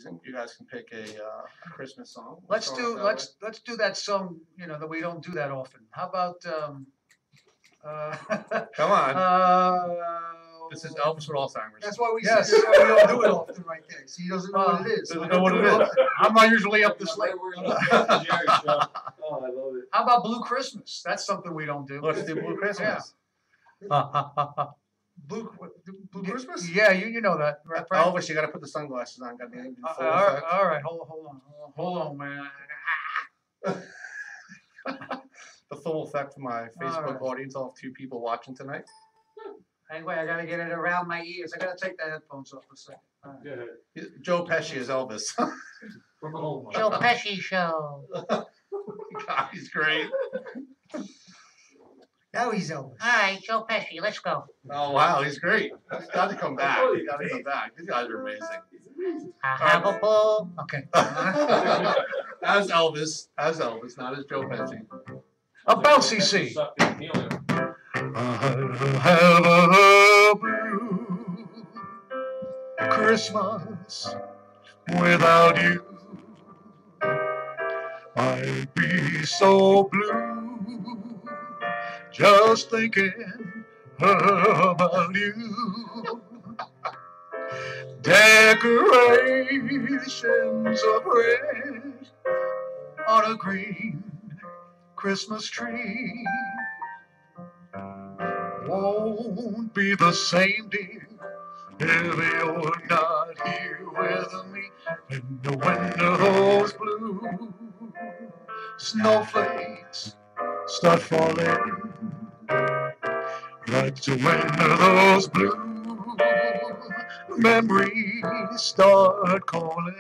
You guys can pick a Christmas song. We'll Let's start do off that way. let's do that song. That we don't do that often. How about Come on. This is Elvis with Alzheimer's. That's why we Yes. say we don't do it often right there. See, he doesn't know what it is. Doesn't know what it is. I'm not usually up this late. Oh, I love it. How about Blue Christmas? That's something we don't do. Let's do Blue Christmas. Blue Christmas? Yeah, you know that, right, Frank? Elvis, you got to put the sunglasses on. Got the full all effect. right, hold on, man. The full effect for my Facebook right. audience. I'll have 2 people watching tonight. Anyway, I gotta get it around my ears. I gotta take the headphones off for a second. All right. Yeah. Joe Pesci is Elvis. From home. Joe Pesci show. God, he's great. Now he's Elvis. All right, Joe Pesci, let's go. Oh wow, he's great. He's got to come back. He's got to come back. These guys are amazing. I have a ball. Okay. As Elvis, not as Joe Pesci. About CC. I have a blue Christmas without you. I'd be so blue just thinking about you. Decorations of red on a green Christmas tree won't be the same, dear, if you're not here with me. And when those blue snowflakes start falling, that's when those blue memories start calling.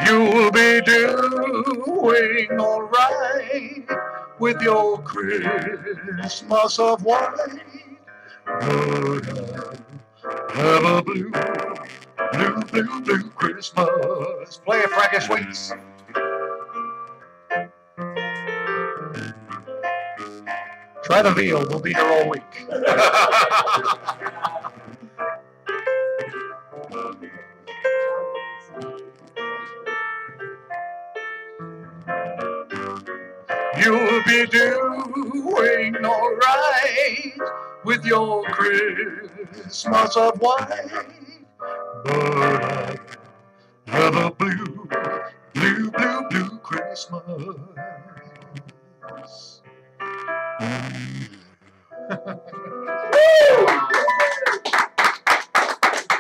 You'll be doing all right with your Christmas of white, but I have a blue Christmas. Play it, Frankie Sweets. Try the veal, we'll be here all week. You'll be doing all right with your Christmas of white, but I have a blue Christmas.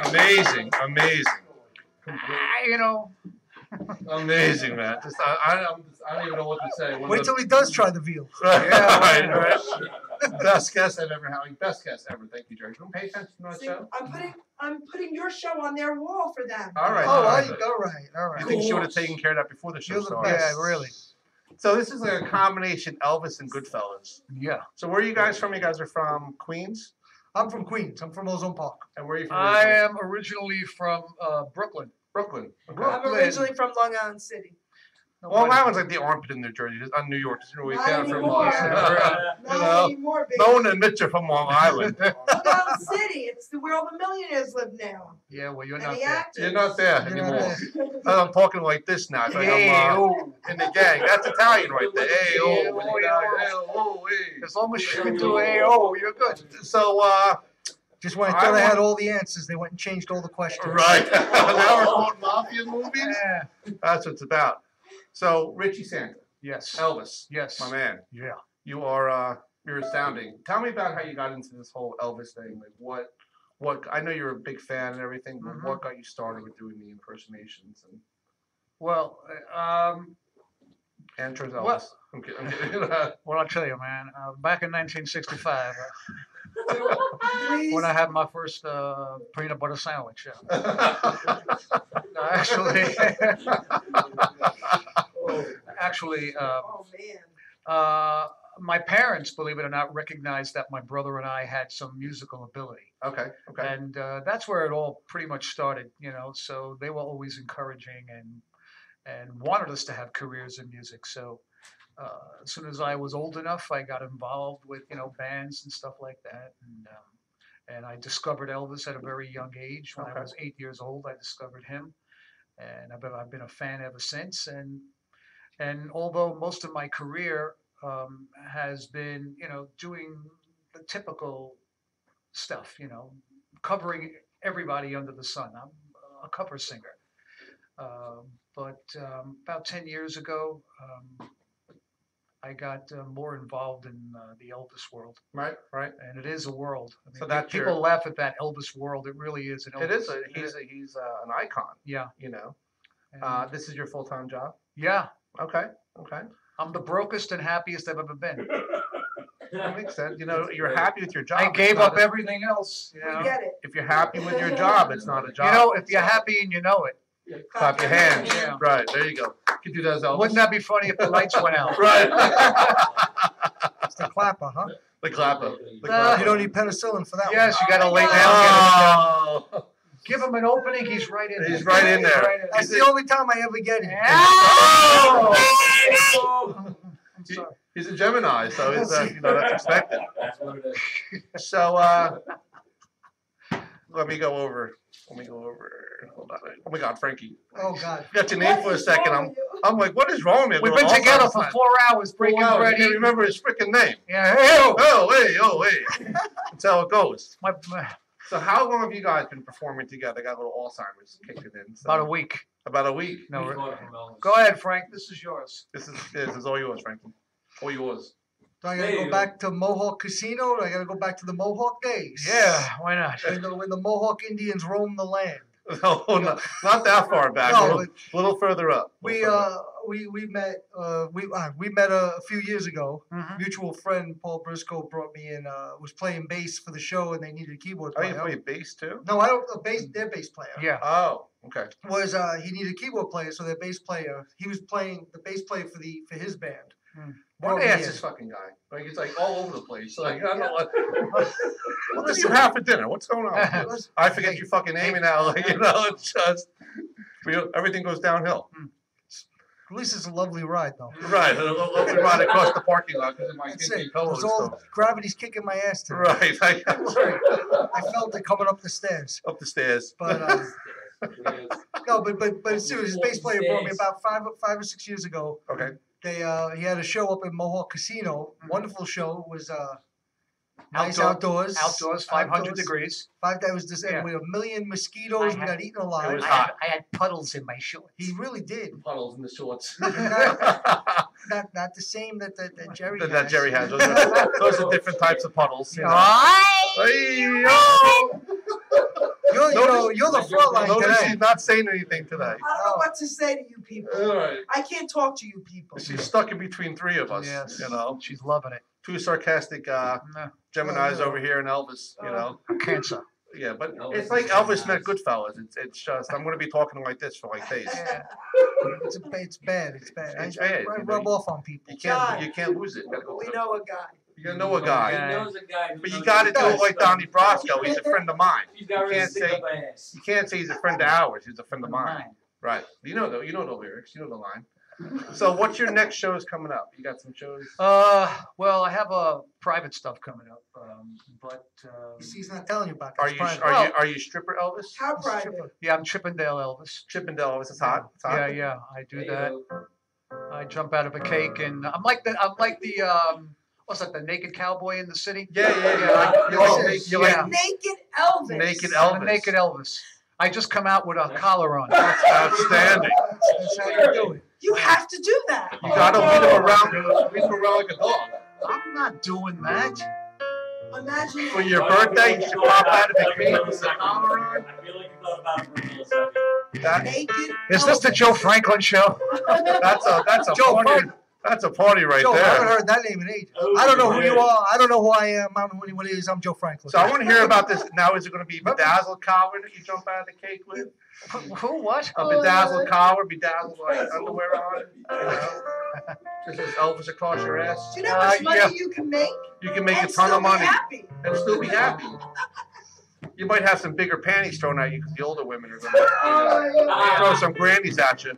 Amazing. Amazing, man. I don't even know what to say. Wait till he does try the veal. Yeah, right. Best guest I've ever had. Best guest ever. Thank you, Jerry. Don't pay attention to that See, show. I'm putting your show on their wall for them. All right. Oh, all all right. right. You think she would have taken care of that before the show You're the started? best. Yeah, really. So this is like a combination Elvis and Goodfellas. Yeah. So where are you guys from? You guys are from Queens? I'm from Queens. I'm from Ozone Park. And where are you from? I am originally from Brooklyn. Brooklyn. Okay. I'm originally from Long Island City. Long Island's like the armpit in New Jersey. On New York, there's no way Not down from anymore. Not anymore, baby. No one admits you're from Long Island. Long Island City. It's where all the millionaires live now. Yeah, well, you're And not the there. actors. You're not there You're anymore. not I'm talking like this now. It's like Hey, I'm oh. in the gang. That's Italian right there. Hey, oh, Hey, oh, hey. As long as you can do AO, you're good. So, Just when I I thought I had want- all the answers, they went and changed all the questions. right. Now we're going mafia movies? Yeah. That's what it's about. So, Richie Santa, Yes. Elvis, Yes. my man, Yeah. you are, you're astounding. Tell me about how you got into this whole Elvis thing. Like, what, I know you're a big fan and everything, but what got you started with doing the impersonations and Well, Andrew's Elvis? What? I'm kidding. well, I'll tell you, man. Back in 1965, Please. when I had my first peanut butter sandwich. Actually, actually, Oh, man. my parents, believe it or not, recognized that my brother and I had some musical ability. Okay. And that's where it all pretty much started, so they were always encouraging and wanted us to have careers in music. So as soon as I was old enough, I got involved with, bands and stuff like that. And I discovered Elvis at a very young age. When Okay. I was 8 years old, I discovered him, and I've been a fan ever since. And although most of my career has been, doing the typical stuff, covering everybody under the sun. I'm a cover singer. But about 10 years ago, I got more involved in the Elvis world, Right. and it is a world. I mean, So that's people your- laugh at that Elvis world. It really is an Elvis. It is. He's an icon. Yeah. And, This is your full-time job. yeah. Okay. I'm the brokest and happiest I've ever been. That makes sense. You're happy with your job. I It's gave not up a- everything else. We get it. If you're happy with your job, it's not a job. If you're happy and you know it. Clap your hands. Yeah. Right. There you go. You can do that as Elvis. Wouldn't that be funny if the lights went out? Right. It's the clapper, huh? The clapper. You don't need penicillin for that Yes, you got to lay down. Oh. Give him an opening. He's right in there. He's right in there. one. That's the only time I ever get it. Oh! I'm sorry. He's a Gemini, so it's, that's expected. That's what it is. So let me go over. Hold on. Oh my God, Frankie. Oh God. Got your name What for a is second. wrong with you? I'm like, what is wrong with me? We've been together for 4 hours breaking I bread. can't remember his freaking name. Yeah. Ew. Oh, hey. That's how it goes. My, So how long have you guys been performing together? Got a little Alzheimer's kicking in. So about a week. About a week. No, He's going from Elvis. go ahead, Frank. This is yours. This is all yours, Frankie. All yours. Do I gotta go back to Mohawk Casino? Or do I gotta go back to the Mohawk days? Yeah, why not? When the Mohawk Indians roamed the land. No, not that far back. No, a but little further up. we met a few years ago. Mhm. Mutual friend Paul Briscoe brought me in. Was playing bass for the show, and they needed a keyboard Oh, you player. play bass too? No, I don't. Their bass player. Yeah. Oh, okay. Was he needed a keyboard player, so their bass player. He was playing the bass player for his band. Hmm. Why Brought they me ask in. this fucking guy? Like he's like all over the place. Like I don't know what did you have for dinner? What's going on? with you? Listen, I forget your fucking name now. Like it's just everything goes downhill. At least it's a lovely ride, though. Right. We ride across the parking lot because of my That's kinky it. pillow It's and all stuff. gravity's kicking my ass today. Right. I felt it coming up the stairs. Up the stairs. But no, but seriously, his bass player brought me about five or 6 years ago. Okay. He had a show up in Mohawk Casino. Wonderful show. It was nice Outdoor- outdoors. Outdoors, 500 Outdoors. degrees. That was just Yeah. with a million mosquitoes. We got eaten alive. It was hot. I had puddles in my shorts. He really did. Puddles in the shorts. Not the same that Jerry that has. Jerry has. Those are different types of puddles. You know. Hey, yo! You're the front line Notice today. she's not saying anything today. I don't know what to say to you people. All right. I can't talk to you people. She's stuck in between three of us. Yes. You know, She's loving it. two sarcastic No, Geminis Oh, over here and Elvis. You know, cancer. yeah, but Elvis it's like is Elvis nice. met Goodfellas. It's just I'm going to be talking like this for like days. Yeah. It's bad. It's bad. It's I bad, you know. rub off on people. You can't lose it. You gotta go We through it. know a guy. You gotta know a guy, Yeah. He knows a guy. who but you knows got to a do guy. it like Donnie Brasco. He's a friend of mine. He's got You rid of can't sick say- up ass. You can't say he's a friend of ours. He's a friend of mine. Right. You know the lyrics. You know the line. So what's your next shows coming up? You got some shows? Well, I have private stuff coming up, but You see, he's not telling you about that. Are It's you private. are you stripper Elvis? How private? yeah, I'm Chippendale Elvis. Chippendale Elvis. It's hot. It's hot. Yeah, I do There you that. go. I jump out of a cake, and I'm like the what's that? The naked cowboy in the city. Yeah. You Oh, like, you like yeah. Naked Elvis. naked I'm Elvis. a naked Elvis. I just come out with a collar on. That's outstanding. That's how you do it. You have to do that. You gotta lead him around like a dog. I'm not doing that. Imagine. For your birthday, you should pop out of the cake with the collar on. I feel like you thought about it for a second. That, Naked. Is this the Elvis. Joe Franklin show? that's a Joe party. Frank. That's a party right Joe, I haven't there. heard that name in ages. Oh, I don't know who yeah. you are. I don't know who I am. I don't know who anyone is. I'm Joe Franklin. So I want to hear about this. Now, is it going to be bedazzled collar that you jump out of the cake with? Who? What? A bedazzled collar, bedazzled like underwear on? You know? Just as Elvis across your ass. Do you know how much money yeah. you can make? You can make and a ton still of money Be happy. and still be happy. You might have some bigger panties thrown at you because the older women are going to throw some grannies at you.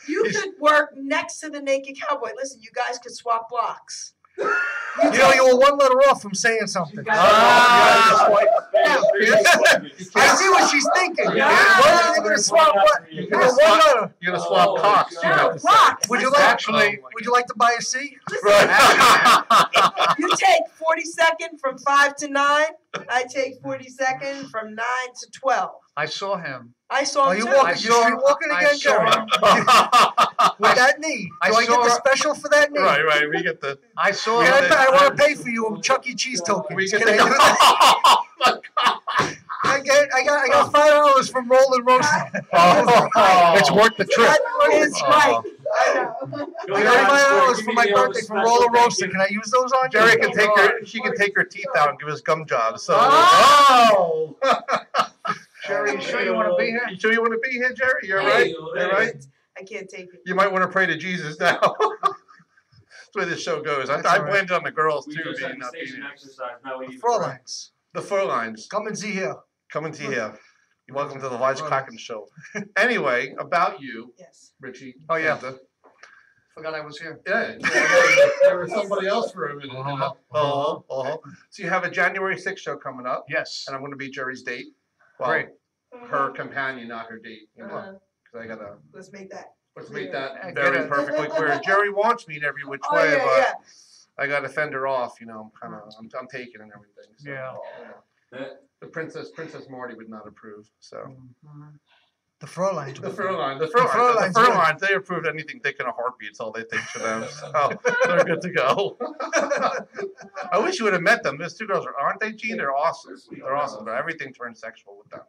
You could work next to the naked cowboy. Listen, you guys could swap blocks. You know, you were one letter off from saying something. Ah. I see what she's thinking. Yeah. Why are you gonna swap what? You're gonna one letter. You're gonna swap cocks. You have to say. Rocks. Would you like? Actually, Would you like to buy a C? Right. You take 42nd from 5 to 9. I take 42nd from 9 to 12. I saw him. I saw Are him you too. walking? You street walking I again, saw Jerry? him. With that knee? I Do I get saw the her- special for that knee? Right. We get the. I saw Can him. I want to pay for you a Chuck E. Cheese token. We Can get I the. do that? I got $5 from Roland Roasting. It's worth the trip. That is right. I know. I got $5 for my birthday from Roland Roasting. Can I use those on you? Jerry can take her. She can take her teeth out and give us gum jobs. So. Oh! Jerry, you sure you want to be here? You sure you want to be here, Jerry? You're Hey, right. you You're right. I can't take it. You might want to pray to Jesus now. That's the way this show goes. That's I all right. blamed it on the girls We too, just being had not being station here. exercise. Now we need Fräuleins, The Furlines come and see here. coming to you. You're welcome to the weiscrakin show. Anyway, about you, Yes. Richie. Oh, yeah. Santa. Forgot I was here. Yeah. There was somebody else for a minute. So you have a January 6th show coming up, Yes. and I'm going to be Jerry's date. Well, Great. her companion, not her date. You know, Uh-huh. because I gotta. Let's make that. Let's make Yeah, that get very it. perfectly clear. Jerry wants me in every which Oh, way, yeah, but yeah. I got to fend her off. You know, I'm taking and everything. So, Yeah. The Princess Marty would not approve. So The Fräuleins. the Furlines, Fräuleins, yeah. they approve anything thick in a heartbeat. It's all they think to them. So they're good to go. I wish you would have met them. Those two girls aren't they, Gene? They're awesome. They're awesome. But everything turns sexual with them.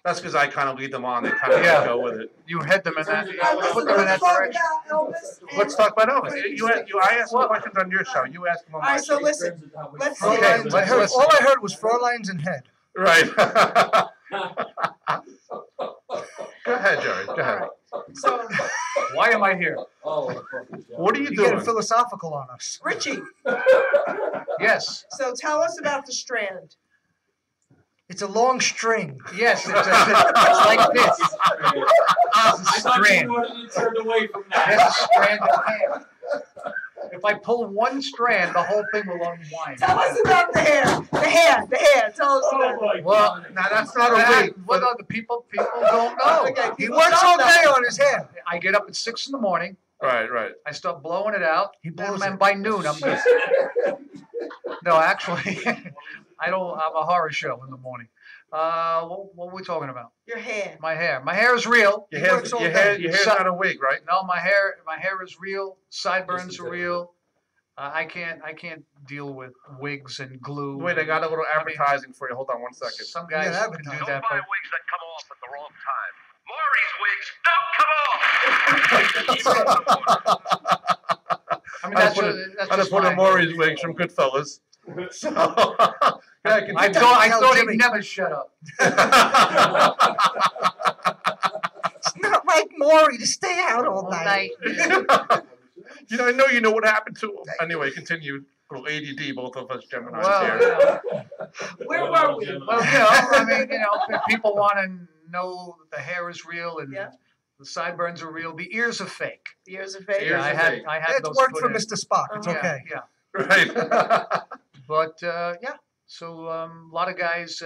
That's because I kind of lead them on. They kind of Yeah. go with it. You head them in that. Listen, Put them in that let's talk direction. about Elvis and Let's talk about Elvis. Britney I asked some questions on your show. You asked them on All my right, so show. listen. Let's see. Fräuleins. let's listen. All I heard was Fräuleins and head. Right. Go ahead, Jerry. Go ahead. So, Why am I here? What are you You're doing? getting philosophical on us. Richie, Yes. so tell us about the Strand. It's a long string. Yes. It's like this. I It's a thought you strand. wanted to turn away from There's that. a strand of hair. If I pull one strand, the whole thing will unwind. Tell us about the hair. The hair. Tell us Oh about it. my Well, God. Now that's not a That- wig. what other people don't know. Okay, He people works don't all know. day on his hair. I get up at 6 in the morning. Right. I start blowing it out. He blows and it. by noon, I'm good. No, actually, I don't have a horror show in the morning. What were we talking about? Your hair. My hair. My hair is real. Your He works all day. hair's not a wig, right? No, my hair is real. Sideburns are real. I can't deal with wigs and glue. Wait, I got a little advertising for you. Hold on one second. Some guys Yeah, can do advertising. that, Buy but wigs that come off at the wrong time. Maury's wigs don't come off. I mean I that's put just, I put a fine. Maury's wigs from Goodfellas. So, I Tell thought Jimmy. he'd never shut up. It's not like Maury to stay out all night. I know you know what happened to him. Anyway, continue. Little ADD, both of us Geminis Well, here. Where were we? Well, I mean, if people want to know that the hair is real and Yeah. the sideburns are real. The ears are fake. Years of fake. Ears Yeah, are fake. I had It's those worked put for in. Mr. Spock. It's Uh-huh. okay. Yeah. Right. But yeah, so a lot of guys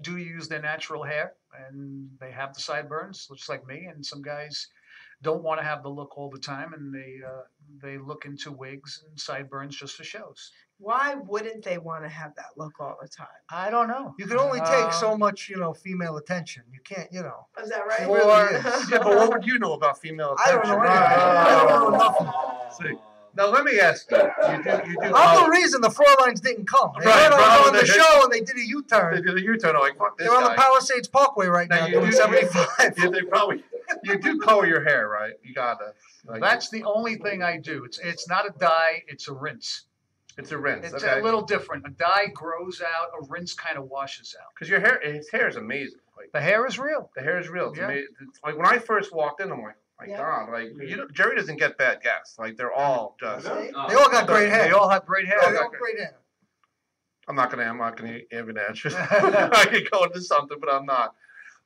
do use their natural hair, and they have the sideburns, just like me. And some guys don't want to have the look all the time, and they look into wigs and sideburns just for shows. Why wouldn't they want to have that look all the time? I don't know. You can only take so Um, much, female attention. You can't, Is that right? It really is. Yeah, but what would you know about female I don't attention? know anything. I don't know nothing. See. Now let me ask you. You do. I'm the reason the Fräuleins didn't come. They Right, heard I was bro, on the they- show and they did a They U-turn. did a U-turn. I'm like, fuck this They're on the guy. Palisades Parkway right now, you doing do- 75. Yeah, they probably. You do color your hair, right? You gotta. Like, That's the only thing I do. It's not a dye, it's a rinse. it's a rinse. It's Okay. a little different. A dye grows out, a rinse kind of washes out. Because his hair is amazing. Like The hair is real. the hair is real. It's Yeah. amazing. It's like when I first walked in, I'm like, my Yeah. God, like Jerry doesn't get bad guests. Like they're all just. They all got great hair. They all have great They hair. all got great hair. I'm not gonna even answer. I could go into something, but I'm not.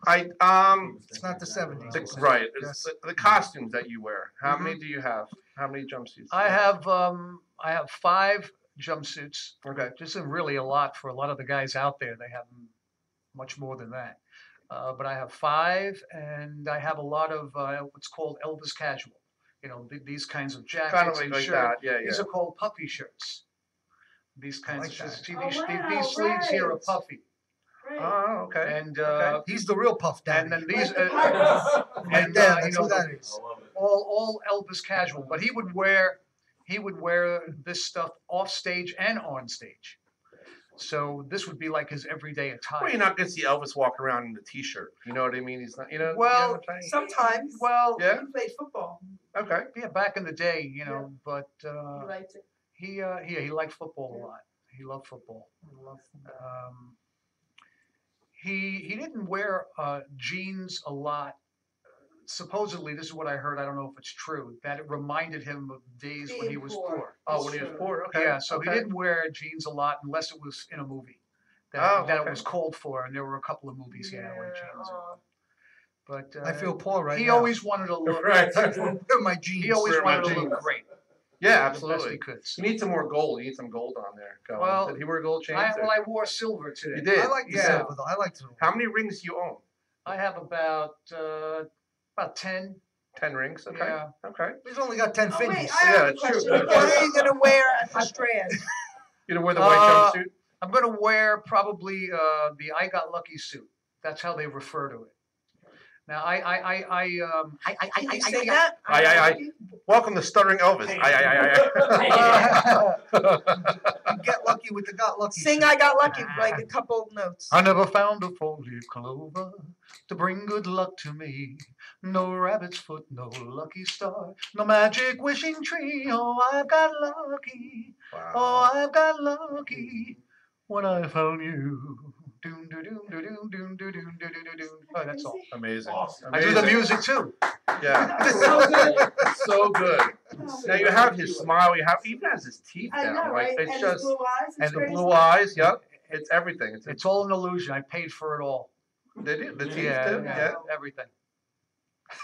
It's not the 70s. Right. Yes. The costumes that you wear. How Mhm. many do you have? How many jumpsuits? I have 5 jumpsuits. Okay. Just isn't really a lot for a lot of the guys out there. They have much more than that. But I have 5, and I have a lot of what's called Elvis casual. You know, these kinds of jackets Kind of and like shirts. that. Yeah, These yeah. are called puffy shirts. These kinds like of shirts. that. See, Oh, wow, these sleeves here are right. puffy. Great. Oh, okay. And Okay. He's the real Puff Daddy. and then Like these the pirates. Right and there, you that's know, who that is. I love it. all Elvis casual. But he would wear this stuff off stage and on stage. So this would be like his everyday attire. Well, you're not gonna see Elvis walk around in a t-shirt. You know what I mean? He's not. You know. Well, you know what I'm saying? Sometimes. Well, Yeah. He played football. Okay. yeah, back in the day, you know, but He liked it. he liked football a lot. He loved football. He didn't wear jeans a lot. Supposedly, this is what I heard. I don't know if it's true. That it reminded him of days when he Being was poor. poor. Oh, when he was True. poor. Okay. Yeah, so okay. he didn't wear jeans a lot unless it was in a movie that, Oh, that okay. it was called for, and there were a couple of movies he had to wear jeans. aw. But I feel poor right he now. always wanted to look. Right. Where are my jeans? He always Where are my wanted to look jeans? great. Yeah, The best he absolutely. could. You need some more gold. You need some gold on there. Going. Well, Did he wear gold chains? or- I wore silver today. You did. I like the Yeah. silver though. I like the How many rings do you own? I have about 10. 10 rings. Okay. Yeah. Okay. He's only got 10 Oh, fingers. wait, I have Yeah, a it's true. question. What are you going to wear at the strand? You gonna wear the white jumpsuit? I'm gonna wear probably the I Got Lucky suit. That's how they refer to it. Now Can you say that? I. Welcome to Stuttering Elvis. I. You get lucky with the got lucky. Sing suit. I Got Lucky, like a couple notes. I never found a 4-leaf clover to bring good luck to me. No rabbit's foot, no lucky star, no magic wishing tree. Oh, I've got lucky. Wow. Oh, I've got lucky when I found you. Doom, doom, doom, doom, doom, doom, doom, doom, doom, doom. Oh, that's all. Amazing. Awesome. I do the Amazing. music too. Yeah. So good. So good. Now you have his smile. You have even has his teeth I down. know, Like right? it's And just his blue eyes. it's and the crazy. blue eyes. Yep. It's everything. It's all an illusion. I paid for it all. Did you? The teeth Yeah, too? yeah, Yeah. everything.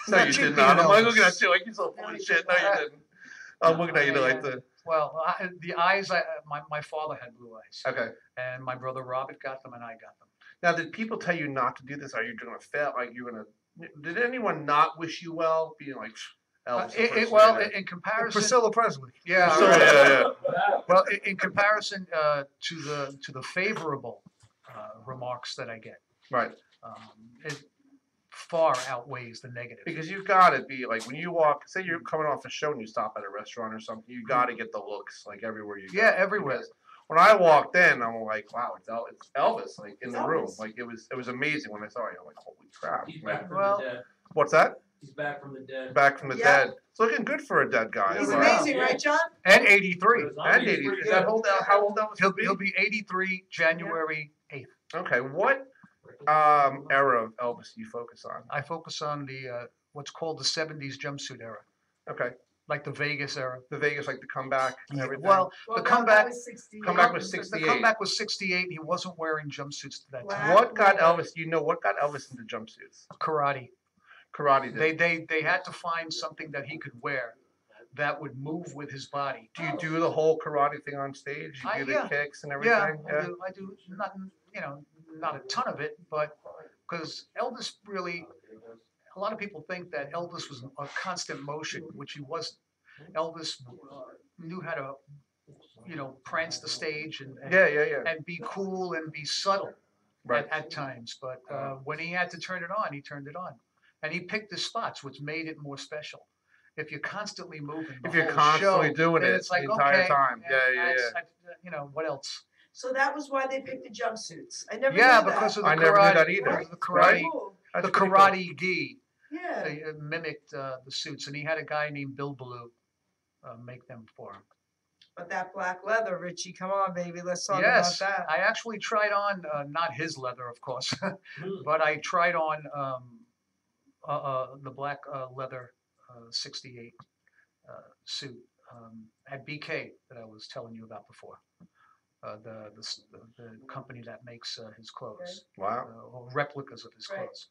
No, Not you cheap did being not. I'm like Elvis. looking at you like you're so full of shit. No, you didn't. I'm looking at you like the. Well, the eyes. My father had blue eyes, Okay. and my brother Robert got them, and I got them. Now, did people tell you not to do this? Are you going to fail? Like you're going to? Did anyone not wish you well? Being like Elvis. In comparison, Priscilla Presley. yeah, So, right. yeah. Well, in comparison to the favorable remarks that I get, Right. it far outweighs the negative. Because you've got to be like when you walk. Say you're coming off a show and you stop at a restaurant or something. You got to get the looks like everywhere you go. Yeah, everywhere. Because when I walked in, I'm like, wow, it's Elvis, like in It's the room. Elvis. Like it was amazing when I saw you. I'm like, holy crap. He's Like, back from Well, the dead. what's that? He's back from the dead. Back from the Yeah. dead. It's looking good for a dead guy. He's Wow. amazing, right, John? And 83. And 80. Is that how old Elvis He'll will be? he'll be 83 January 8th. Okay, what era of Elvis do you focus on? I focus on the what's called the 70s jumpsuit era, Okay, like the Vegas era. the Vegas, like the comeback and everything. Well, the comeback. was 60. Comeback was The 68. comeback was 68. He wasn't wearing jumpsuits at that time. Wow. What got Elvis? You know what got Elvis into jumpsuits? Karate. Karate did. They had to find something that he could wear that would move with his body. Do you do the whole karate thing on stage? You do the yeah. kicks and Yeah, everything? I do not, not a ton of it, but because Elvis really, a lot of people think that Elvis was a constant motion, which he wasn't. Elvis knew how to, prance the stage and Yeah. and be cool and be subtle Right. at times. But when he had to turn it on, he turned it on, and he picked his spots, which made it more special. If you're constantly moving, the If you're whole constantly show, doing then it it's like, the entire okay, time. Yeah. what else? So that was why they picked the jumpsuits. I never Yeah, knew that. because of the I karate. never knew that either. because of the Right? karate, Cool. That's the pretty cool. karate gi. Yeah. They mimicked the suits, and he had a guy named Bill Ballou make them for him. But that black leather, Richie, come on, baby, let's talk Yes, about that. I actually tried on not his leather, of course, Hmm. but I tried on the black leather '68 suit at BK that I was telling you about before. The company that makes his clothes, Wow. or replicas of his Right. clothes.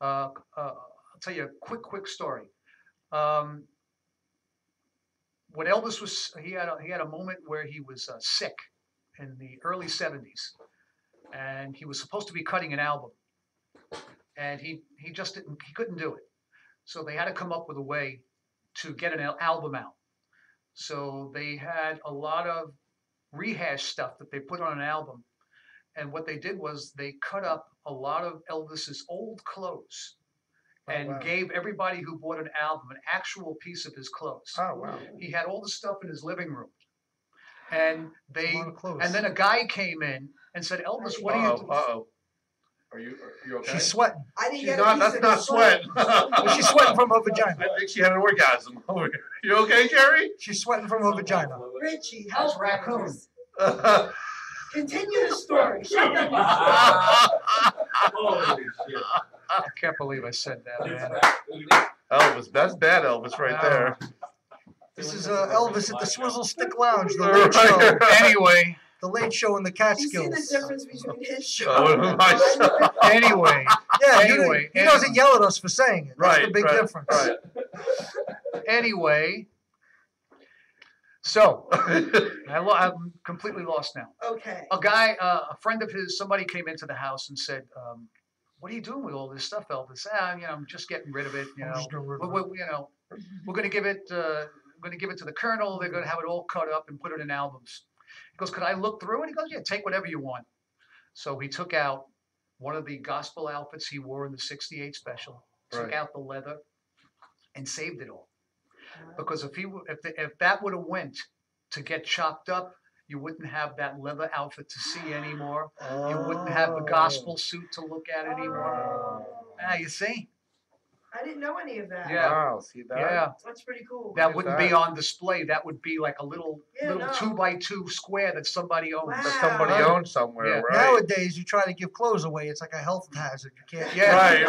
I'll tell you a quick story. when Elvis was, he had a moment where he was sick in the early '70s, and he was supposed to be cutting an album, and he just didn't, he couldn't do it. So they had to come up with a way to get an album out. So they had a lot of rehash stuff that they put on an album. And what they did was they cut up a lot of Elvis's old clothes and wow. gave everybody who bought an album an actual piece of his clothes. Oh, wow. He had all the stuff in his living room. And That's a lot of clothes. and then a guy came in and said, Elvis, what are you doing? Uh-oh. Are you okay? She's sweating. I didn't She's get not, a that's piece not of sweat. Well, she's sweating from her vagina. I think she had an orgasm. You okay, Jerry? She's sweating from her vagina. Richie, That's help raccoon. us. Elvis Continue the story. Shut up. Holy shit. I can't believe I said that, man. that's bad Elvis right there. This is Elvis at the Swizzle Stick Lounge, the Right. late show. Anyway, The late show in the Do you see Catskills. the difference between his show Oh, my son. anyway, Yeah, Anyway, he doesn't yell at us for saying it. That's Right, the big right, difference. right. anyway. So I'm completely lost now. Okay. A guy, a friend of his, somebody came into the house and said, "What are you doing with all this stuff, Elvis?" I'm just getting rid of it. I'm just gonna rip it We're going to give it. We're going to give it to the Colonel. They're going to have it all cut up and put it in albums. He goes, "Could I look through it?" He goes, "Yeah, take whatever you want." So he took out one of the gospel outfits he wore in the '68 special, took Right. out the leather, and saved it all. Because if that would have went to get chopped up, you wouldn't have that leather outfit to see anymore. You wouldn't have the gospel suit to look at anymore. You see? I didn't know any of that. Yeah. Wow, see that? Yeah. That's pretty cool. That at wouldn't be that. on display. That would be like a little Yeah, no. 2x2 square that somebody owns. Wow. That somebody Right. owns somewhere, Yeah. right? Nowadays, you try to give clothes away, it's like a health hazard. You can't. Yeah. Right,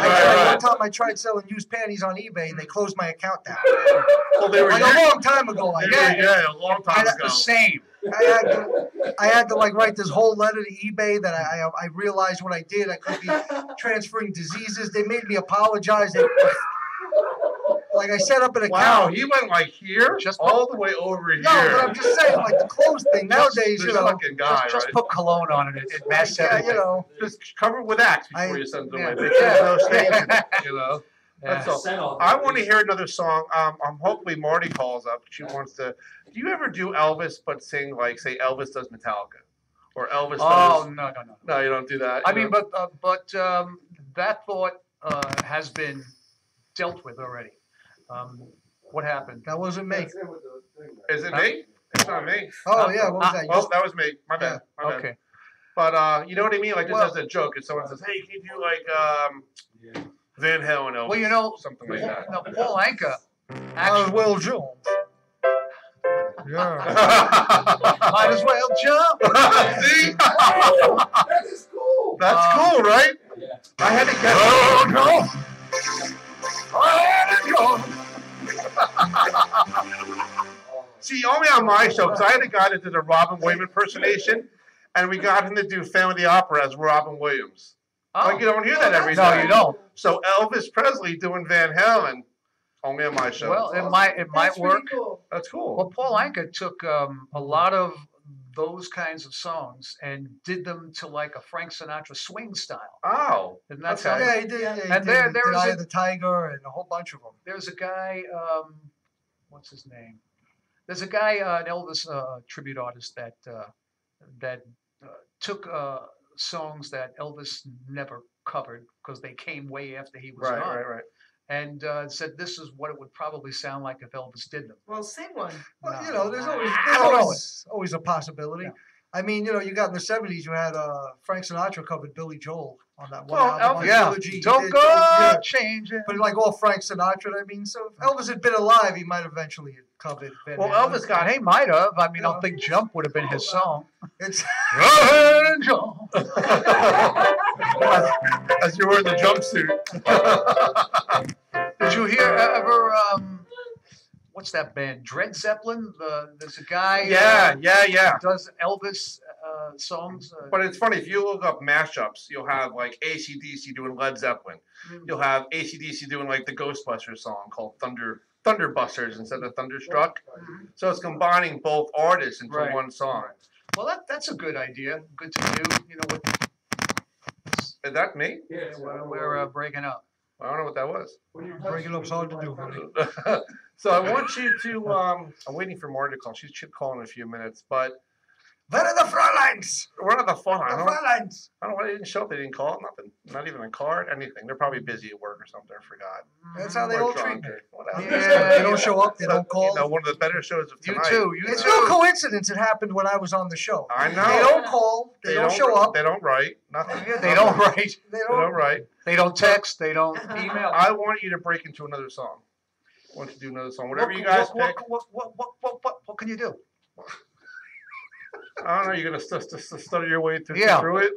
One time I tried selling used panties on eBay and they closed my account down. Well, they were Like a long time ago. they were- a long time That's ago. the same. I had to like write this whole letter to eBay that I realized what I did. I could be transferring diseases. They made me apologize. Like I set up an Wow, account. he went like here, Just all the way over here. No, but I'm just saying, like the clothes thing nowadays, This you know. fucking guy, Just right? put cologne on it. It masks Yeah, everything. you know. Just cover it with Axe before I- you send it yeah. away. Make sure there's no stains in it, Yeah. you know. Yeah. That's all. Settle. I want to hear another song. Hopefully Marty calls up. She wants to. Do you ever do Elvis but sing like, say, Elvis does Metallica, or Elvis Oh does? no. No, you don't do that. I you mean, know? but that thought has been dealt with already. What happened? That wasn't me. Is it me? It's not me. Oh yeah, what was that? You Oh, just- that was me. My bad. My bad. Okay. But you know what I mean? Like just Well- as a joke, if someone says, "Hey, can you do like Van Halen?" Elvis, Well, you know, something like that. no, Paul Anka. Might as well jump. Yeah. Might as well jump. See? That is cool. That's cool, right? Yeah. I had to get. Oh, no. See, only on my show, because I had a guy that did a Robin Williams impersonation, and we got him to do Family of the Opera as Robin Williams. Like, you don't hear that every No, day. you don't. So Elvis Presley doing Van Halen, only on my show. Well, it might That's work. pretty cool. That's cool. Well, Paul Anka took a lot of those kinds of songs and did them to like a Frank Sinatra swing style. Oh. And that's Okay. how. Yeah, he did. Yeah, he And did. there He did is Eye a- of the Tiger and a whole bunch of them. There's a guy. What's his name? There's a guy, an Elvis tribute artist that took songs that Elvis never covered because they came way after he was Right, gone, right, right. and said this is what it would probably sound like if Elvis did them. Well, sing one. Well, No. you know, there's I don't know always a possibility. Yeah. I mean, you know, you got in the '70s, you had Frank Sinatra covered Billy Joel on that one Well, album. Elvis- Yeah, Trilogy. He don't did- go yeah. changing. But like all Frank Sinatra, I mean, so if Elvis had been alive, he might eventually have covered. Van Well, Halen. Elvis got He might have. I mean, I Yeah. don't think "Jump" would have been his song. It's Go ahead and jump. as you were in the jumpsuit. Did you hear ever? What's that band? Dred Zeppelin. There's a guy. Yeah. Does Elvis songs. But it's funny, if you look up mashups, you'll have like AC/DC doing Led Zeppelin. You'll have AC/DC doing like the Ghostbusters song called Thunderbusters instead of Thunderstruck. So it's combining both artists into Right. one song. Well, that's a good idea. Good to do. You know what? Is that me? We're breaking up. I don't know what that was. Breaking up's hard to do, buddy. So I want you to. I'm waiting for Marta to call. She should call in a few minutes, but Where are the Fräuleins? we're not the phone. I The don't. Fräuleins. I don't know why they didn't show up. They didn't call. Nothing. Not even a card. Anything. They're probably busy at work or something. I forgot. That's how they Or all drunk treat me. or whatever. Yeah. They don't show up. They don't call. You know, one of the better shows of You tonight. too. You It's too. no coincidence it happened when I was on the show. I know. They don't call. They don't show up. They don't write. Nothing. They don't write. They They don't don't. write. They don't text. They don't email. I want you to break into another song. I want you to do another song. Whatever you guys pick. What can you do? I don't know. You're gonna stutter your way through, Yeah. through it.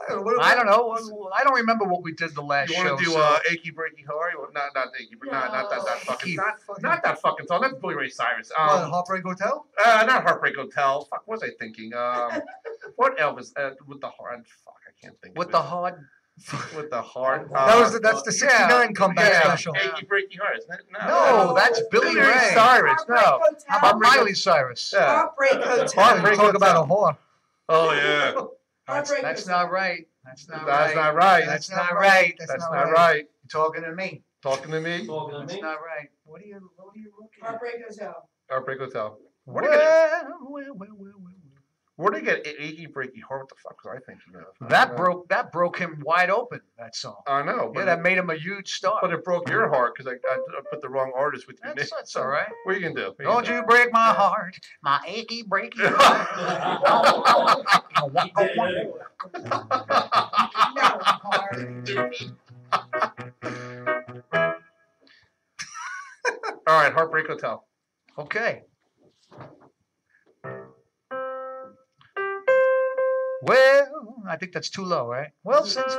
I don't know. I don't remember what we did the last You show. want to do so- "Achy Breaky Heart"? Not achy, not that fucking, No. not that fucking song. That's Billy Ray Cyrus. What, Heartbreak Hotel? Not Heartbreak Hotel. Fuck, what was I thinking? What Elvis? With the heart. Fuck, I can't think. with of the it. hard. With the heart. That's the '69 comeback yeah, special. Achy Breaky Heart, isn't it? No, that's Billy Ray. Cyrus. No. How about Miley Cyrus? Yeah. Heartbreak Hotel. Heartbreak Talk about a Hotel. whore. Oh yeah. Heartbreak That's Hotel. not right. That's not That's right. not right. That's not right. That's not right. You're talking to me. Talking to me. That's not right. What are you looking at? Heartbreak Hotel. Heartbreak Hotel. Well, Where did they get Achy Breaky Heart? What the fuck was I thinking of? that broke him wide open. That song. I know, Yeah, but that made him a huge star. but it broke your heart because I put the wrong artist with your name. That's all right. What are you gonna do? Don't you break my heart, my achy breaky heart. All right, Heartbreak Hotel. Okay. Well, I think that's too low, right? Well, since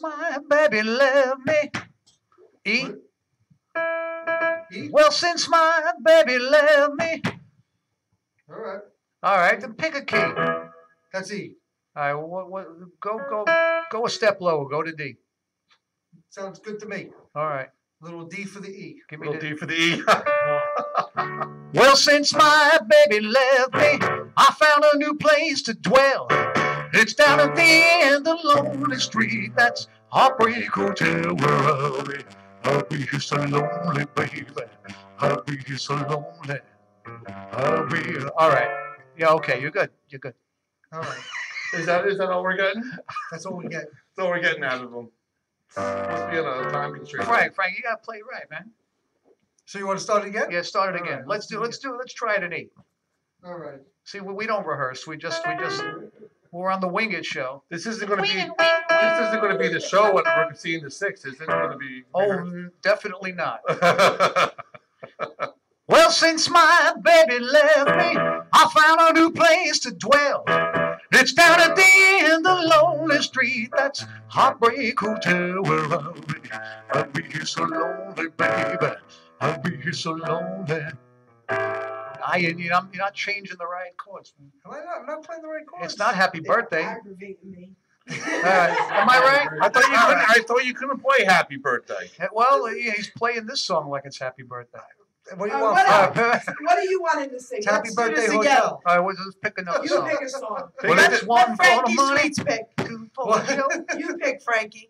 my baby left me. E. Well, since my baby left me. All right. All right, then pick a key. All That's E. right, go a step lower. Go to D. Sounds good to me. All right, Little D for the E. give me Little the. D for the E. Well, since my baby left me, I found a new place to dwell. It's down at the end of Lonely Street. That's Heartbreak Hotel where I'll be so lonely, baby. I'll be so lonely. All right. Yeah, okay, you're good. You're good. All right. Is that all we're getting? That's all we get. That's all we're getting out of them. Must be on a time constraint. Frank, you gotta play it right, man. So you want to start again? Yeah, start it All again. right, Let's try it at 8. All right. See, we don't rehearse. We're on the Wing It show. This isn't going to be. This isn't going to be the show when we're seeing the 6. Is it going to be? Oh, definitely not. Well, since my baby left me, I found a new place to dwell. It's down at the end of Lonely Street. That's Heartbreak Hotel where I'll be so lonely, baby. I'll be so lonely. You're not changing the right chords. Am I not? I'm not playing the right chords. It's not Happy Birthday. Aggravating me. Am I right? I thought you couldn't play Happy Birthday. Well, he's playing this song like it's Happy Birthday. What do you Uh, want? what Fred? else? What do you want him to sing? It's Happy Let's do Birthday this again. Hotel. I was just picking up a You song. pick a song. Well, that's one Let for the Frankie money. Sweets pick. Two for the show. You pick, Frankie.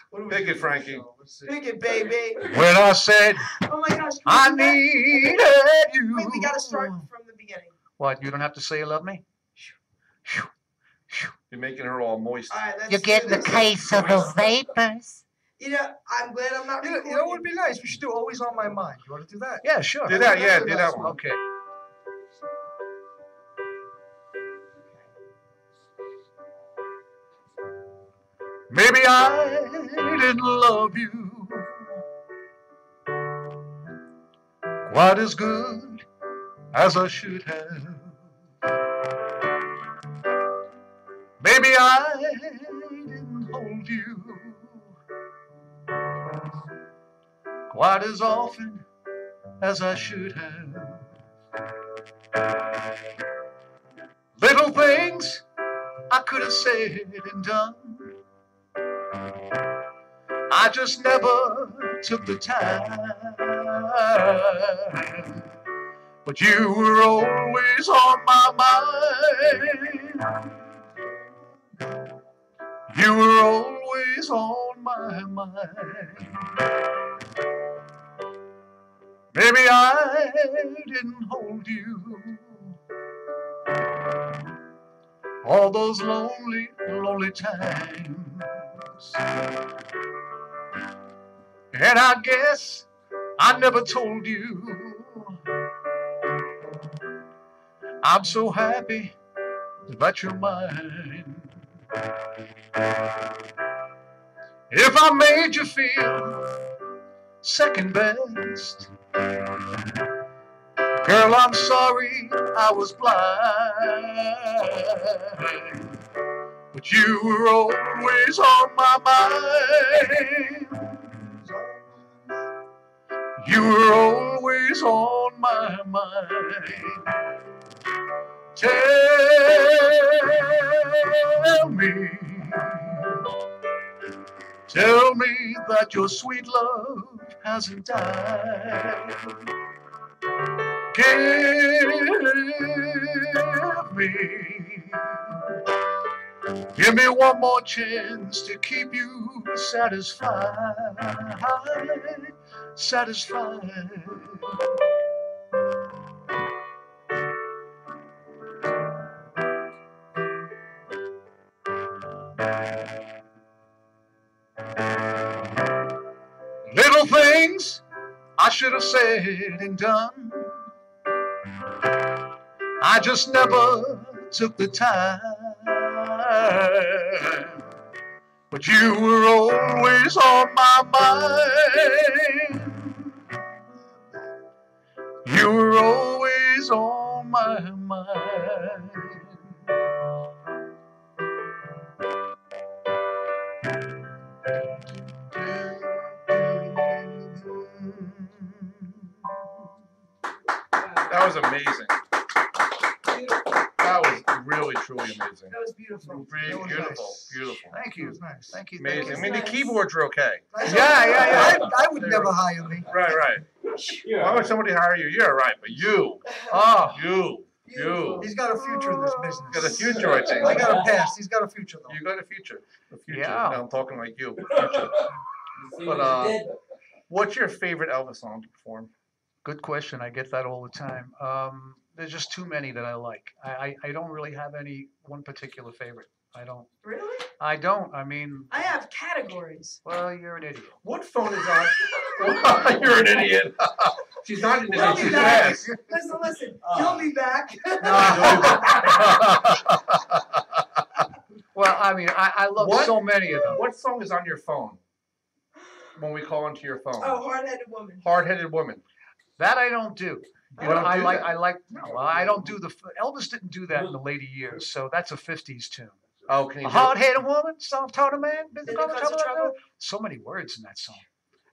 What do we Pick do it, Frankie. for the show? Let's see. Pick it, baby. When I said Oh my gosh. can I we do that? needed you. Wait, we gotta start from the beginning. What? You don't have to say you love me? You're making her all moist. All right, let's You're do getting a this. case of the vapors. You know, I'm glad I'm not recording. You know what would be nice? We should do Always on My Mind. You want to do that? Yeah, sure. Do that, yeah, do that one. Okay. Maybe I didn't love you quite as good as I should have. Maybe I didn't hold you quite as often as I should have. I could have said and done. I just never took the time. But you were always on my mind. You were always on my mind. Maybe I didn't hold you all those lonely, lonely times. And I guess I never told you I'm so happy that you're mine. If I made you feel second best, girl, I'm sorry I was blind. But you were always on my mind. You were always on my mind. Tell me that your sweet love hasn't died. Give me one more chance to keep you satisfied, satisfied. Little things I should have said and done, I just never took the time. But you were always on my mind. You were always on my mind. That was amazing. That was really, truly amazing. That was beautiful. Really That was beautiful, nice. beautiful. Thank you. It was nice. Thank you. Amazing. I mean, the Nice. keyboards are okay. Yeah. I would never hire me. Right, right. Why would somebody hire you? You're right, but you, Oh, you. He's got a future in this business. Got a future, I think. I got a past. He's got a future though. You got a future. A future. Yeah. No, I'm talking like you. Future. But what's your favorite Elvis song to perform? good question. I get that all the time. There's just too many that I like. I don't really have any one particular favorite. I don't. Really? I don't. I mean, I have categories. well, you're an idiot. What phone is on? You're an idiot. She's not an You'll idiot. be She's back. fast. Listen. You'll be back. Well, I mean, I love What? so many of them. What song is on your phone when we call into your phone? Oh, hard-headed woman. Hard-headed woman. That I don't do. You But don't I do like. that? I like. No, I don't do the. Elvis didn't do that in the later years, so that's a '50s tune. Oh, can you A do it? hard-headed woman, soft-hearted man, been In the the cause of trouble. so many words in that song.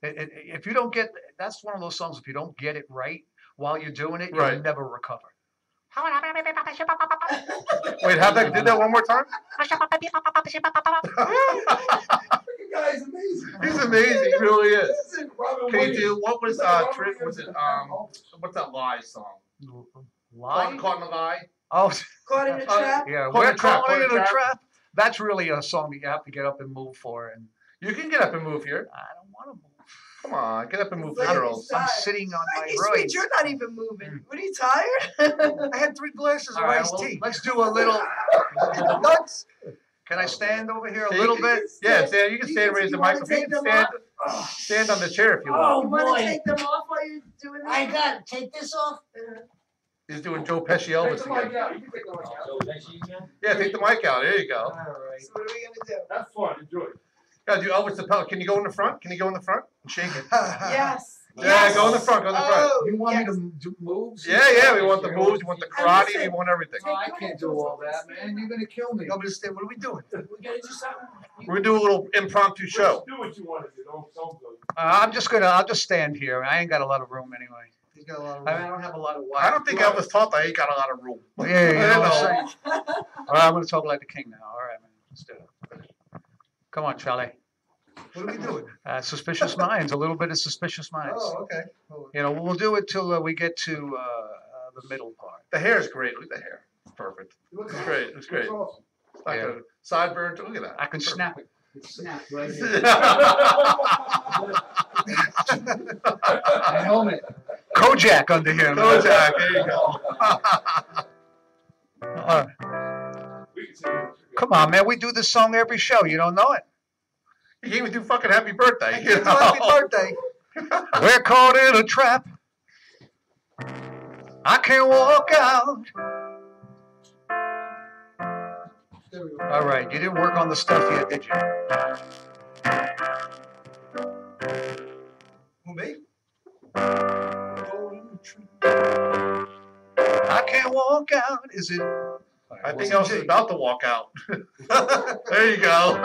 If you don't get, that's one of those songs. If you don't get it right while you're doing it, you'll Right. never recover. Wait, have that? Did that one more time? The guy is amazing. He's amazing. He really is. Listen, Robin Can you Williams. do what was Robin Trick? Was Williams it is what's that lie song? Lie? Caught in the lie. Oh, Caught in a trap. yeah. Caught We're in a trap, calling caught it in a a trap. trap. That's really a song that you have to get up and move for, and You can get up and move here. I don't want to move. Come on, get up and move for It's like girls. I'm Tired. sitting on my Hey, sweet, roids. you're not even moving. What are you tired? I had 3 glasses All of right, iced well, tea. let's do a little. Nuts. Can I stand over here a Yeah, little you bit? Yeah, stand. You can stand, raise the You wanna microphone. You take can them stand on the chair if you want. Oh, You want boy. to take them off while you're doing that? I got take this off. He's doing Joe Pesci Take Elvis the mic again. out. You can take the mic out. Yeah, take the mic out. There you go. Alright. So what are we gonna do? Have fun. Enjoy. Gotta do Elvis the Pellet. Can you go in the front? Can you go in the front and shake it? Yes. Yeah, Yes. go in the front. Go in the front. Oh, You want yes. me to do moves? Yeah, we want the moves. We want the karate. We listen. want everything. Oh, I can't do all that, man. You're gonna kill me. I'm gonna stay. What are we doing? We're gonna do something. We're gonna do a little impromptu show. Do what you want to do. Don't go. I'll just stand here. I ain't got a lot of room anyway. got a lot of I room. don't have a lot of I don't think Elvis taught that he got a lot of room. Yeah, you know what I'm You saying? All right, I'm going to talk like the king now. All right, man. Let's do it. Come on, Charlie. What are we doing? Suspicious minds, a little bit of suspicious minds. Oh, okay. Cool. You know, we'll do it till we get to the middle part. The hair is great. Look at the hair. It's perfect. It's great. It's great. awesome. It's like Yeah. a sideburn. Look at that. I can Perfect. snap it. It's snapped right here. Helmet. Kojak under here. man. Kojak, there you go. We can see it. Come on, man. We do this song every show. You don't know it? You can't even do fucking happy birthday. Thank You you. know? Happy birthday. We're caught in a trap. I can't walk out. There we go. All right, you didn't work on the stuff yet, did you? Who, me? I can't walk out. Is it? I think Elvis is about to walk out. There you go.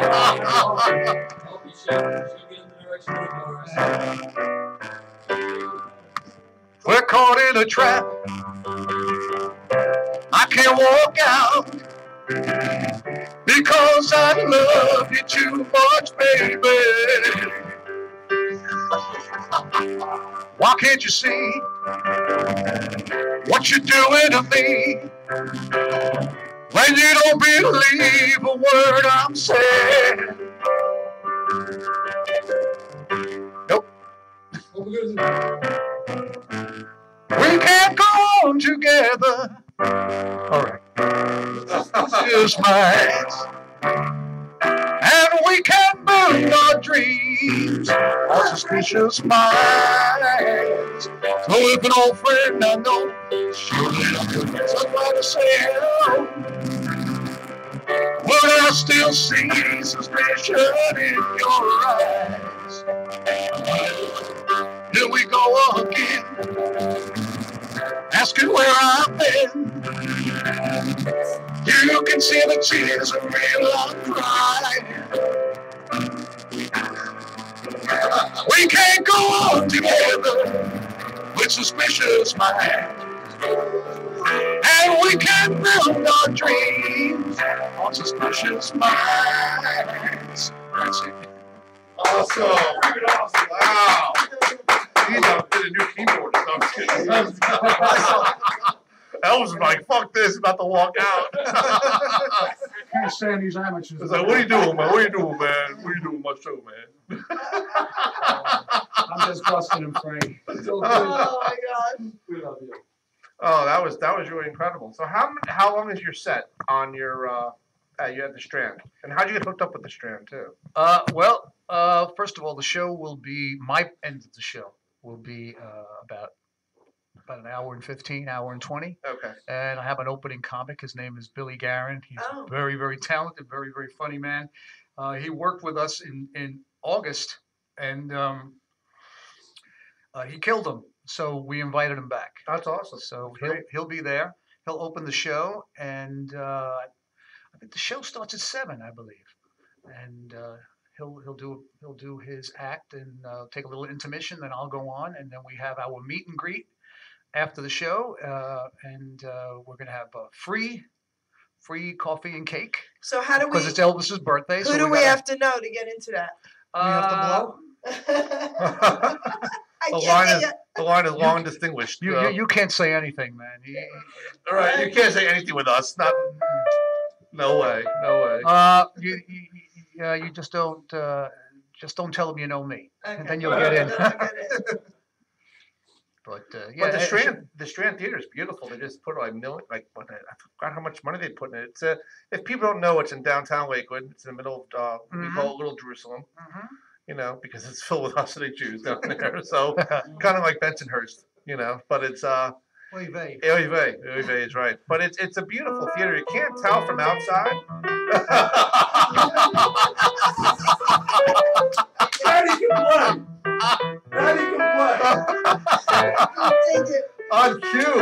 I'll be shouting. She'll get in the direction of the chorus. We're caught in a trap. I can't walk out because I love you too much, baby. Why can't you see what you're doing to me when you don't believe a word I'm saying? Nope. What we gonna do? We can't go on together. All right. Suspicious minds. And we can build our dreams on suspicious minds. So if an old friend I know, surely I could get somebody to say hello. Would I still see suspicion in your eyes? Here we go again, asking where I've been. You can see the tears of real I'm crying. We can't go on together with suspicious minds. And we can build our dreams on suspicious minds. That's it. Awesome. Wow. He's a new keyboard. No, I'm just kidding. Elvis was like, fuck this, about to walk out. Can't stand these amateurs. It's like, what are you doing, man? What are you doing, man? What are you doing with my show, man? I'm just busting him, Frank. Oh my God. We love you. Oh, that was really incredible. So how long is your set on your you had the Strand, and how'd you get hooked up with the Strand too? First of all, the show will be, my end of the show will be about an hour and 15, hour and 20. Okay. And I have an opening comic. His name is Billy Garin. He's Oh. very, very talented, very, very funny man. He worked with us in August, and he killed him. So we invited him back. That's awesome. So Great. he'll be there. He'll open the show, and I think the show starts at 7, I believe. And he'll do his act and take a little intermission. Then I'll go on, and then we have our meet and greet after the show, and we're gonna have free coffee and cake So how do we? because it's Elvis's birthday. Who do we have to know to get into that? We have to blow? The line is long and distinguished. You can't say anything, man. All right, you can't say anything with us. Not. No way. No way. You just don't tell them you know me, and then you'll Okay. get in. Then I'll get in. But But the Strand Theater is beautiful. They just put like I forgot how much money they put in it. It's if people don't know, it's in downtown Lakewood. It's in the middle of we call it Little Jerusalem. Mhm. You know, because it's filled with Hasidic Jews down there. So kind of like Bensonhurst. You know, but it's Oy vey. Oy vey is right. But it's a beautiful theater. You can't tell from outside. Daddy can play. Daddy can play. Take it. On cue.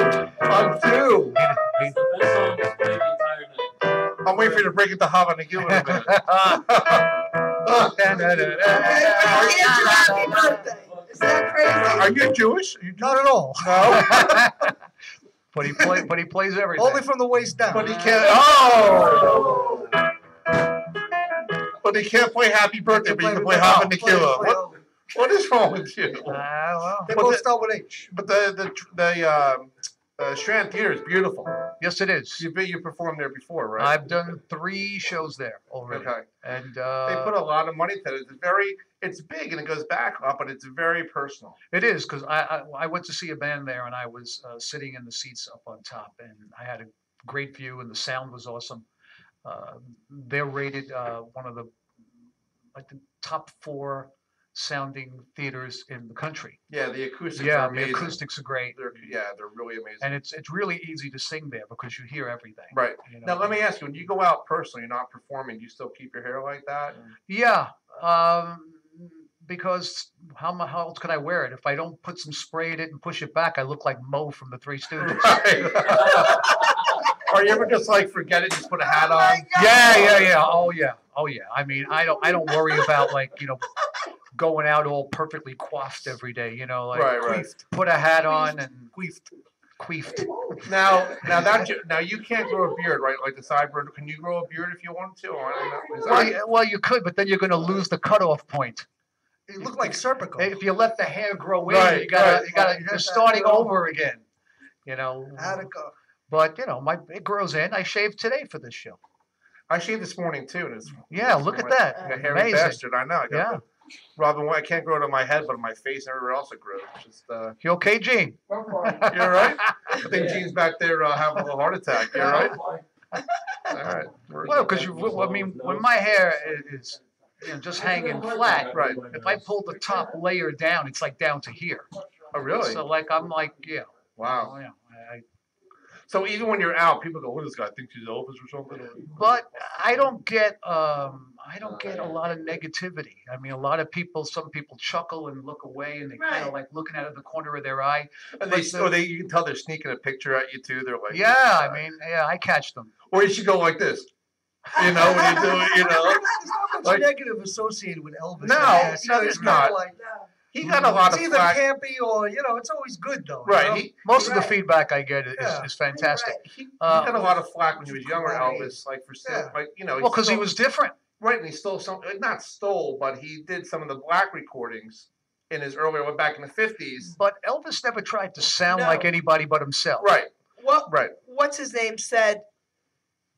It's the best song that's played the entire night. I'm waiting for you to break it to Hava and give it a minute. Here's your happy birthday. Is that crazy? Are you Jewish? Are you Jewish? Not at all. No. But he plays everything. Only from the waist down. But he can't. Oh. But he can't play Happy Birthday. But he can play Hava Nagila. What is wrong with you? Well, They But both the- start with H. But the Strand Theater is beautiful. yes, it is. You performed there before, right? I've done 3 shows there already. Okay. And They put a lot of money into it. It's big and it goes back up, but it's very personal. it is because I went to see a band there and I was sitting in the seats up on top and I had a great view and the sound was awesome. They're rated one of the top 4 sounding theaters in the country. Yeah, the acoustics Yeah, are the amazing. acoustics are great, They're really amazing. and it's really easy to sing there because you hear everything. Right. You know? Now let me ask you: when you go out personally, you're not performing, do you still keep your hair like that? Yeah, because how else can I wear it? If I don't put some spray in it and push it back, I look like Mo from the Three Stooges. Right. Or you ever just like forget it, just put a hat on? Yeah. Oh yeah. I mean, I don't worry about like going out all perfectly coiffed every day. Like Right. put a hat on and queefed. Now you can't grow a beard, right? Like the sideburn. Can you grow a beard if you want to? Or I don't know. Well, you could, but then you're going to lose the cutoff point. It looked like Serpico. If you let the hair grow in, Right, you're starting over again. Attica. But it grows in. I shaved today for this show. I shaved this morning too, and it's Yeah, look at that. a hairy Amazing. bastard. I know. I got Yeah. the- Robin, I can't grow it on my head, but on my face and everywhere else it grows. It's just, You okay, Gene? you're right. I think Gene's back there having a little heart attack. You're right. All right. Well, because when my hair is just hanging flat, Right. if I pull the top layer down, it's like down to here. Oh, really? So I'm like, Wow. oh, yeah. So even when you're out, people go, "What is this guy? Think he's Elvis or something?" But I don't get a lot of negativity. I mean, some people chuckle and look away, and they kind Right. of like looking out of the corner of their eye. And But you can tell they're sneaking a picture at you too. They're like, Yeah, I mean, I catch them. Or you should go like this. When you do it, There's not much Like- negative associated with Elvis. No, I guess. no, It's there's kinda not. Like, He got a lot it's of either flack. campy or it's always good though. you know? Right. Most of the Right. feedback I get is Yeah. fantastic. He got a lot of flack when he was younger, Right. Elvis, like for Yeah. Well, because he was different. right, and he stole not stole, but he did some of the black recordings in his earlier, back in the 50s. But Elvis never tried to sound No. like anybody but himself. Right, right. What's his name said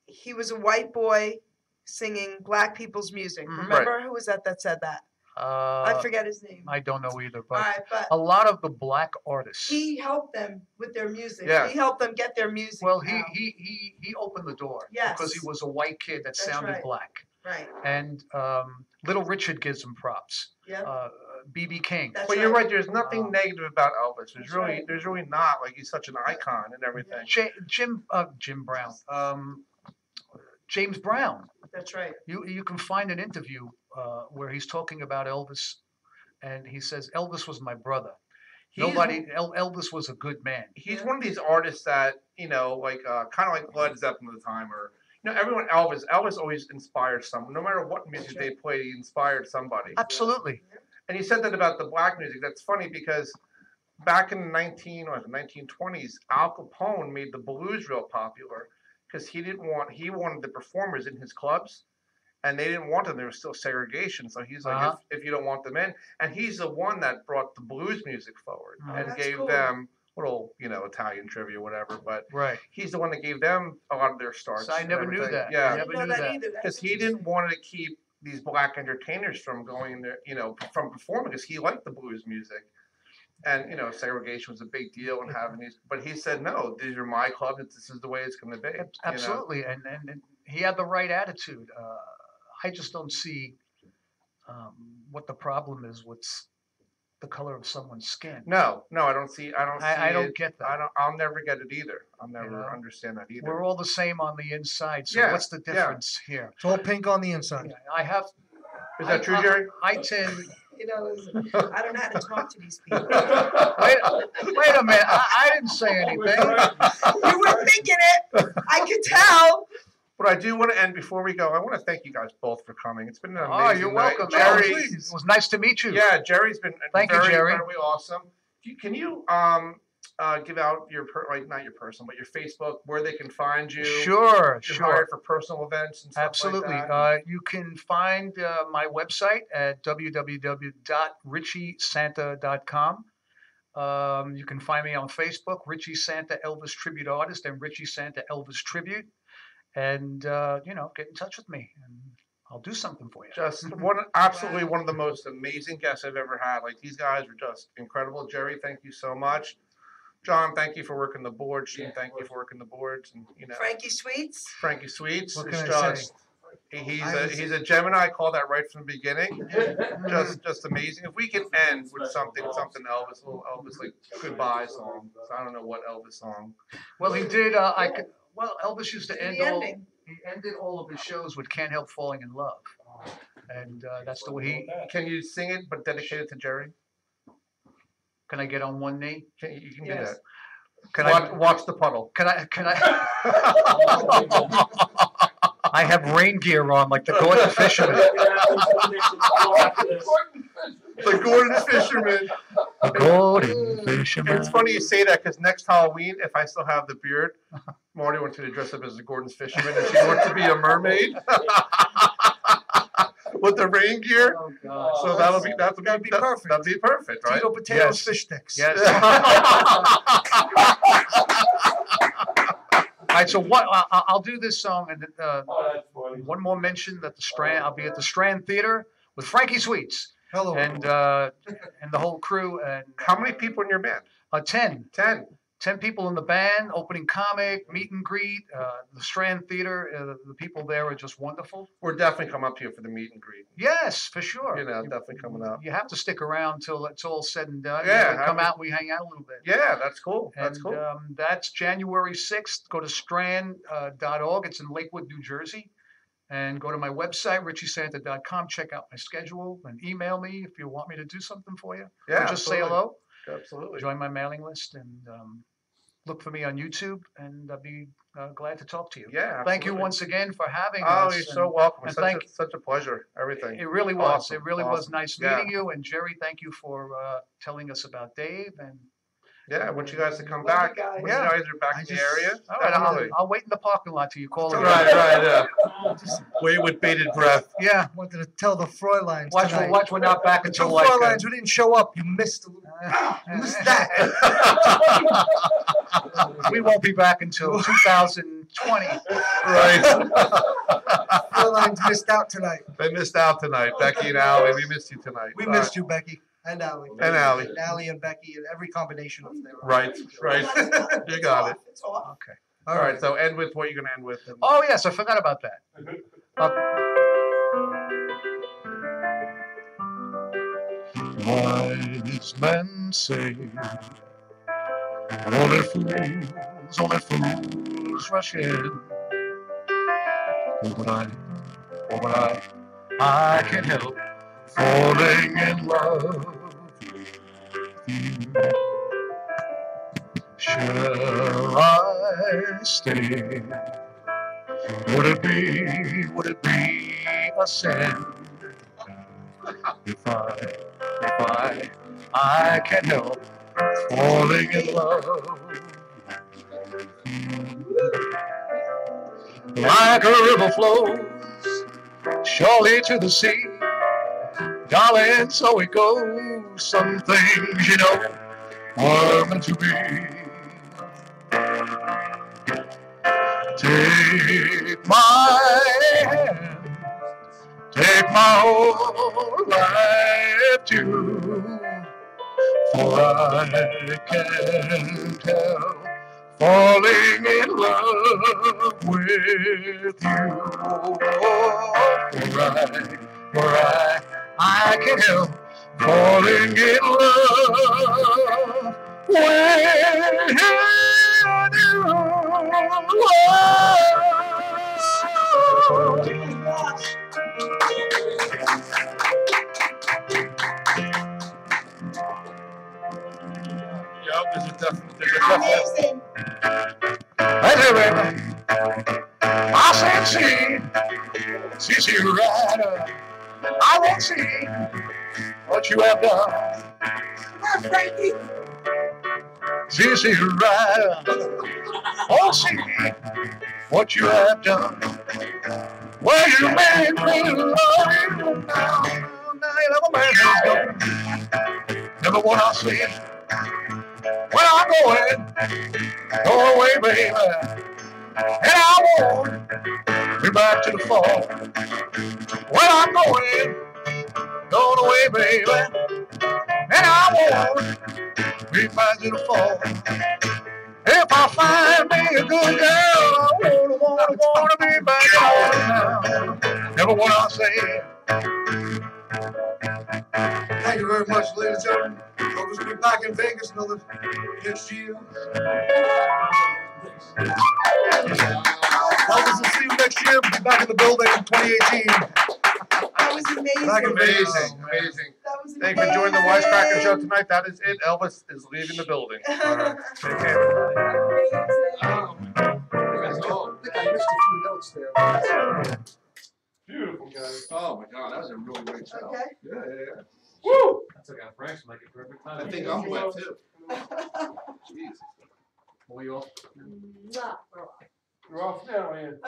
he was a white boy singing black people's music. Mhm. Remember who was that said that? I forget his name. I don't know either, All but right, but a lot of the black artists. he helped them with their music. Yeah. He helped them get their music. Well, out. he opened the door Yes. because he was a white kid that That's sounded right. black. Right. And Little Richard gives him props. Yeah. B.B. King. That's But you're right. There's nothing Wow. negative about Elvis. That's right. There's really not. Like he's such an icon and everything. Jim Brown. James Brown. That's right. You can find an interview where he's talking about Elvis, and he says Elvis was my brother. Elvis was a good man. He's one of these artists that like kind of like Led Zeppelin at the time, or everyone. Elvis always inspired someone. No matter what music they played, he inspired somebody. Absolutely. And he said that about the black music. That's funny because back in the 1920s, Al Capone made the blues real popular because he wanted the performers in his clubs, and they didn't want them. There was still segregation. So he's like, if you don't want them in, and he's the one that brought the blues music forward and That's gave cool. them little, Italian trivia, whatever. But Right. he's the one that gave them a lot of their starts. So I never and knew everything. that. Yeah, I didn't know knew that that. either. That's because he didn't want to keep these black entertainers from going there, from performing, because he liked the blues music. And segregation was a big deal and having these, but he said, no, these are my clubs. This is the way it's going to be. Absolutely, and he had the right attitude. I just don't see what the problem is with the color of someone's skin. No, I don't see. I don't it. get that. I'll never get it either. I'll never know? understand that either. We're all the same on the inside. So Yeah, what's the yeah. difference here? It's all pink on the inside. I have. Is that true, Jerry? I tend. I don't know how to talk to these people. Wait a minute. I didn't say anything. You were thinking it. I could tell. But I do want to end before we go. I want to thank you guys both for coming. It's been an amazing Oh, you're night. welcome. Jerry. It was nice to meet you. Yeah, Jerry's been Thank you, very Jerry. incredibly awesome. Can you give out your not your personal, but your Facebook, where they can find you? Sure, You're sure. hired for personal events and stuff Absolutely. like that. You can find my website at www.richiesanta.com. You can find me on Facebook, Richie Santa Elvis Tribute Artist and Richie Santa Elvis Tribute. And, get in touch with me and I'll do something for you. Just absolutely one of the most amazing guests I've ever had. Like, these guys were just incredible. Jerry, thank you so much. John, thank you for working the boards. Sheen, thank you for working the boards. And Frankie Sweets. Frankie Sweets What is can I just say? he's a Gemini. I call that right from the beginning. Just amazing. If we can end with something Elvis, a little Elvis like goodbye song. I don't know what Elvis song. Well, he did. Elvis used to The end ending. He ended all of his shows with "Can't Help Falling in Love," and that's the way he. Can you sing it but dedicate it to Jerry? Can I get on one knee? You can do Yes. that. Can Watch the puddle. Can I? I have rain gear on like the Gordon Fisherman. The Gordon Fisherman. Gordon Fisherman. It's funny you say that because next Halloween, if I still have the beard, Marty wants me to dress up as a Gordon Fisherman and she wants to be a mermaid with the rain gear. Oh, God. So that'll be That'd be perfect. That'd be perfect, right? Potato, potatoes, Yes. fish sticks. Yes. All right, so what? I'll do this song, and one more mention that the Strand. I'll be at the Strand Theater with Frankie Sweets Hello. and the whole crew. And How many people in your band? 10 10. people in the band, opening comic, meet and greet. The Strand Theater. The people there are just wonderful. We're definitely coming up here for the meet and greet. Yes, for sure. Definitely coming up. You have to stick around till it's all said and done. Yeah, You come out, we hang out a little bit. Yeah, that's cool. That's And cool. that's January 6th. Go to strand.org. It's in Lakewood, New Jersey. And go to my website, richiesanta.com. Check out my schedule and email me if you want me to do something for you. Yeah, Or just say absolutely. hello. Absolutely. Join my mailing list and look for me on YouTube. And I'll be glad to talk to you. Yeah. Thank you absolutely. once again for having Oh, us. you're so welcome. and It's such a pleasure. Everything. It really was. Awesome, It really was awesome. nice Yeah. meeting you. And Jerry, thank you for telling us about Dave. And Yeah, I want you guys to come Love back. you guys. When Yeah. you guys are back I in the just- area. all right, definitely. I'll wait in the parking lot till you call again. Right, yeah. Wait with bated breath. Yeah. Wanted to tell the Fräuleins Watch, tonight. we're not back The until two like. Fräuleins who didn't show up. You missed a little. You missed that. We won't be back until 2020. Right. Fräuleins missed out tonight. They missed out tonight. Becky and Allie, we missed you tonight. We missed you, Becky. And Allie. And Allie. And Allie and Becky and every combination of them. Right, right. You got it. It's off. Okay. All right, so end with what you're going to end with. Oh yes, I forgot about that. Wise men say only fools rush in. But I can't help falling in love with you. Shall I stay? Would it be a sin if I can't help falling in love with you? Like a river flows surely to the sea, darling, so it goes. Some things, were meant to be. Take my hand, take my whole life too, for I can't help falling in love with you. For I can't help falling in love with you. Yep, there's a definite. Amazing. I said, see, Sissy Rider. I won't see what you have done. Come on, Frankie. Sissy Rider. Oh, see what you have done. Well, you made me love you now. Now you have a man who's gone. Never what I see. When I'm going away, baby. And I won't be back to the fall. When I'm going away, baby. And I won't be back to the fall. If I find me a good girl, I wanna be back home now. Never what I say. Thank you very much, ladies and gentlemen. Elvis will be back in Vegas another next year. Elvis will see you next year. We'll be back in the building in 2018. That was amazing. Back in Vegas. Amazing, amazing. That was Thank you for joining the Wisecracker show tonight. That is it. Elvis is leaving the building. All right. Take care. I missed a few notes there. Beautiful, guys. Oh my God, that was a really great show. Okay. Yeah. Woo! I took out Frank's to make it perfect time. I think I'm wet too. Jeez. Well, you all. Mwah. We're off now, man.